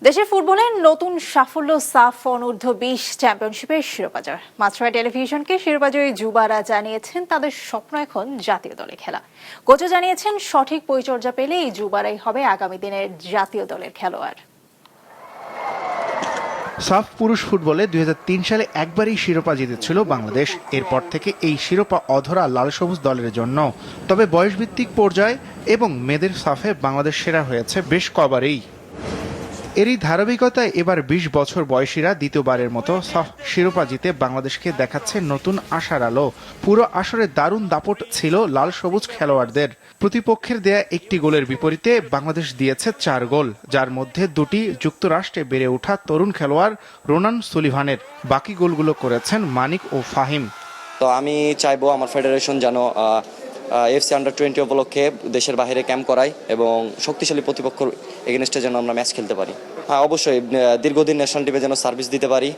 দেশের ফুটবলের নতুন সাফল্য সাফ অনূর্ধ্ব-20 চ্যাম্পিয়নশিপের শিরোপা জয়। মাছরাঙা টেলিভিশনকে শিরোপাজয়ী যুবারা জানিয়েছেন তাদের স্বপ্ন এখন জাতীয় দলে খেলা। কোচও জানিয়েছেন সঠিক পরিচর্যা পেলে এই যুবারাই হবে আগামী দিনের জাতীয় দলের খেলোয়াড়। সাফ পুরুষ ফুটবলে 2003 সালে একবারই শিরোপা জিতেছিল বাংলাদেশ। এরপর থেকে এই শিরোপা অধরা লাল সবুজ দলের জন্য। তবে বয়সভিত্তিক পর্যায়ে এবং মেয়েদের সাফে বাংলাদেশ সেরা হয়েছে বেশ কবারই। এরই ধারাবাহিকতায় এবার 20 বছর বয়সীরা দ্বিতীয়বারের মতো সাফ শিরোপা জিতে বাংলাদেশকে দেখাচ্ছে নতুন আশার আলো। পুরো আসরে দারুণ দাপট ছিল লাল সবুজ খেলোয়াড়দের। প্রতিপক্ষের দেয়া একটি গোলের বিপরীতে বাংলাদেশ দিয়েছে 4 গোল, যার মধ্যে 2টি যুক্তরাষ্ট্রে বেড়ে ওঠা তরুণ খেলোয়াড় রোনান সুলিভানের। বাকি গোলগুলো করেছেন মানিক ও ফাহিম। তো আমি চাইবো আমার ফেডারেশন যেন এফসি আন্ডার-20 উপলক্ষে দেশের বাইরে ক্যাম্প করায় এবং শক্তিশালী প্রতিপক্ষের এগেনস্টে যেন আমরা ম্যাচ খেলতে পারি। হ্যাঁ, অবশ্যই দীর্ঘদিন ন্যাশনাল টিমে যেন সার্ভিস দিতে পারি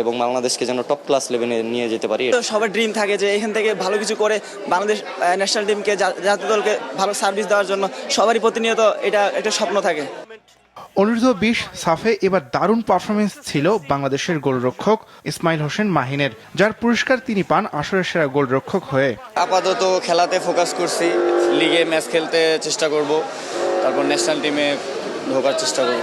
এবং বাংলাদেশকে যেন টপ ক্লাস লেভেলে নিয়ে যেতে পারি। সবার ড্রিম থাকে যে এখান থেকে ভালো কিছু করে বাংলাদেশ ন্যাশনাল টিমকে, জাতীয় দলকে ভালো সার্ভিস দেওয়ার জন্য সবারই প্রতিনিয়ত এটা একটা স্বপ্ন থাকে। অনূর্ধ্ব-20 সাফে এবার দারুণ পারফরমেন্স ছিল বাংলাদেশের গোলরক্ষক ইসমাইল হোসেন মাহিনের, যার পুরস্কার তিনি পান আসরের সেরা গোলরক্ষক হয়ে। আপাতত খেলাতে ফোকাস করছি, লিগে ম্যাচ খেলতে চেষ্টা করব, তারপর ন্যাশনাল টিমে ঢোকার চেষ্টা করব।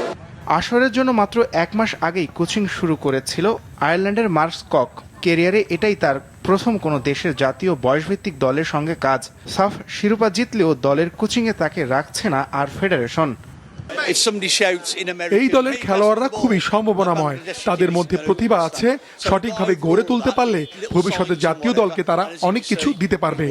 আসরের জন্য মাত্র 1 মাস আগেই কোচিং শুরু করেছিল আয়ারল্যান্ডের মার্কস কক। ক্যারিয়ারে এটাই তার প্রথম কোনো দেশের জাতীয় বয়সভিত্তিক দলের সঙ্গে কাজ। সাফ শিরোপা জিতলেও দলের কোচিংয়ে তাকে রাখছে না আর ফেডারেশন। এই দলের খেলোয়াড়রা খুবই সম্ভাবনাময়, তাদের মধ্যে প্রতিভা আছে। সঠিকভাবে গড়ে তুলতে পারলে ভবিষ্যতে জাতীয় দলকে তারা অনেক কিছু দিতে পারবে।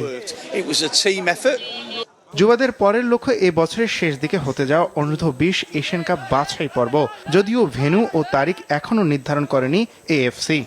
যুবাদের পরের লক্ষ্য এ বছরের শেষ দিকে হতে যাওয়া অনূর্ধ্ব-20 এশিয়ান কাপ বাছাই পর্ব, যদিও ভেন্যু ও তারিখ এখনও নির্ধারণ করেনি এএফসি।